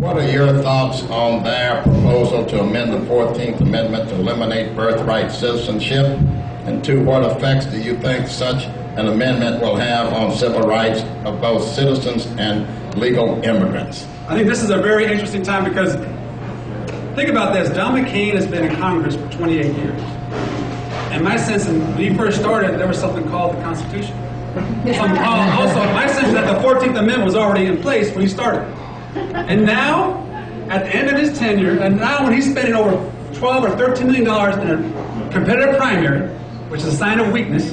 What are your thoughts on their proposal to amend the 14th Amendment to eliminate birthright citizenship? And two, what effects do you think such an amendment will have on civil rights of both citizens and legal immigrants? I think this is a very interesting time because, think about this, John McCain has been in Congress for 28 years. And my sense, when he first started, there was something called the Constitution. Also, my sense is that the 14th Amendment was already in place when he started. And now, at the end of his tenure, and now when he's spending over $12 or $13 million in a competitive primary, which is a sign of weakness,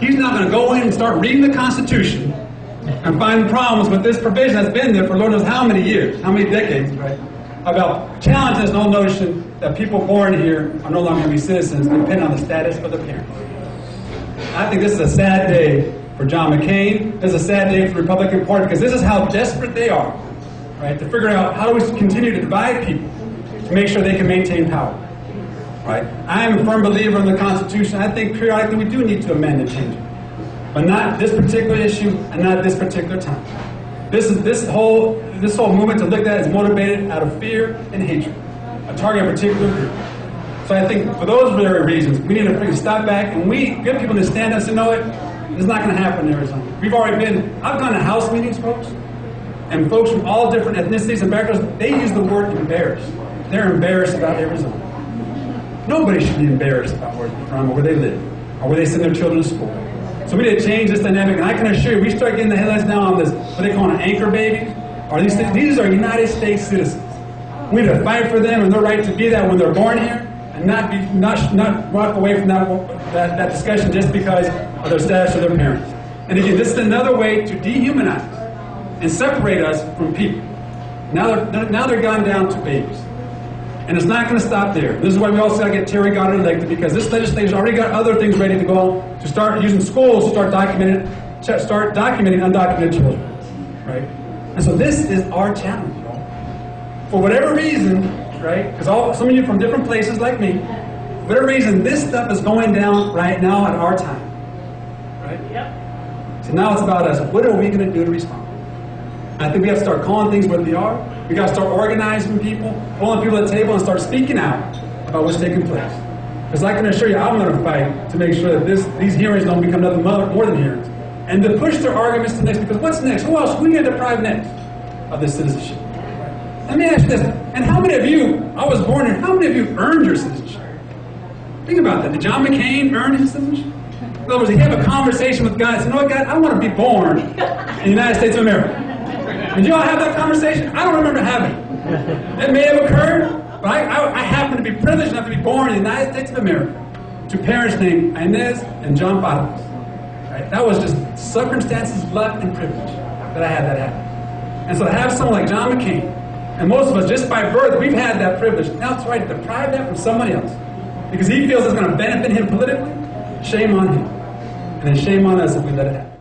he's now going to go in and start reading the Constitution and find problems with this provision that's been there for Lord knows how many years, how many decades, right? About challenging this whole notion that people born here are no longer going to be citizens depending on the status of their parents. I think this is a sad day for John McCain. This is a sad day for the Republican Party because this is how desperate they are, right? To figure out how do we continue to divide people to make sure they can maintain power, right? I am a firm believer in the Constitution. I think periodically we do need to amend and change it, but not this particular issue and not this particular time. This whole movement to look at is motivated out of fear and hatred, a target a particular group. So I think for those very reasons, we need to stop back and we get people to stand up and say, no, it's not going to happen in Arizona. We've already I've gone to House meetings, folks, and folks from all different ethnicities and backgrounds, they use the word embarrassed. They're embarrassed about Arizona. Nobody should be embarrassed about where they're from or where they live or where they send their children to school. So we need to change this dynamic, and I can assure you, we start getting the headlines now on this, what they call an anchor baby, or these are United States citizens. We need to fight for them and their right to be that when they're born here, and not walk away from that discussion just because of their status or their parents. And again, this is another way to dehumanize and separate us from people. Now they're gone down to babies. And it's not going to stop there. This is why we also got to get Terry Goddard elected, because this legislature's already got other things ready to go to start using schools to start documenting undocumented children, right? And so this is our challenge, y'all. For whatever reason, right? Because some of you from different places like me, for whatever reason, this stuff is going down right now at our time, right? Yep. So now it's about us. What are we going to do to respond? I think we have to start calling things what they are. We got to start organizing people, pulling people at the table, and start speaking out about what's taking place. Because I can assure you, I'm going to fight to make sure that these hearings don't become nothing more than hearings, and to push their arguments to next. Because what's next? Who else? Who are we going to deprive next of this citizenship? Let me ask you this: and how many of you? I was born here. How many of you earned your citizenship? Think about that. Did John McCain earn his citizenship? In other words, did he have a conversation with God and say, "You know what, God? I want to be born in the United States of America." Did you all have that conversation? I don't remember having it. It may have occurred, but I happen to be privileged enough to be born in the United States of America to parents named Inez and John Parraz. Right? That was just circumstances, luck, and privilege that I had that happen. And so to have someone like John McCain, and most of us just by birth, we've had that privilege. Now it's right to deprive that from somebody else because he feels it's going to benefit him politically. Shame on him. And then shame on us if we let it happen.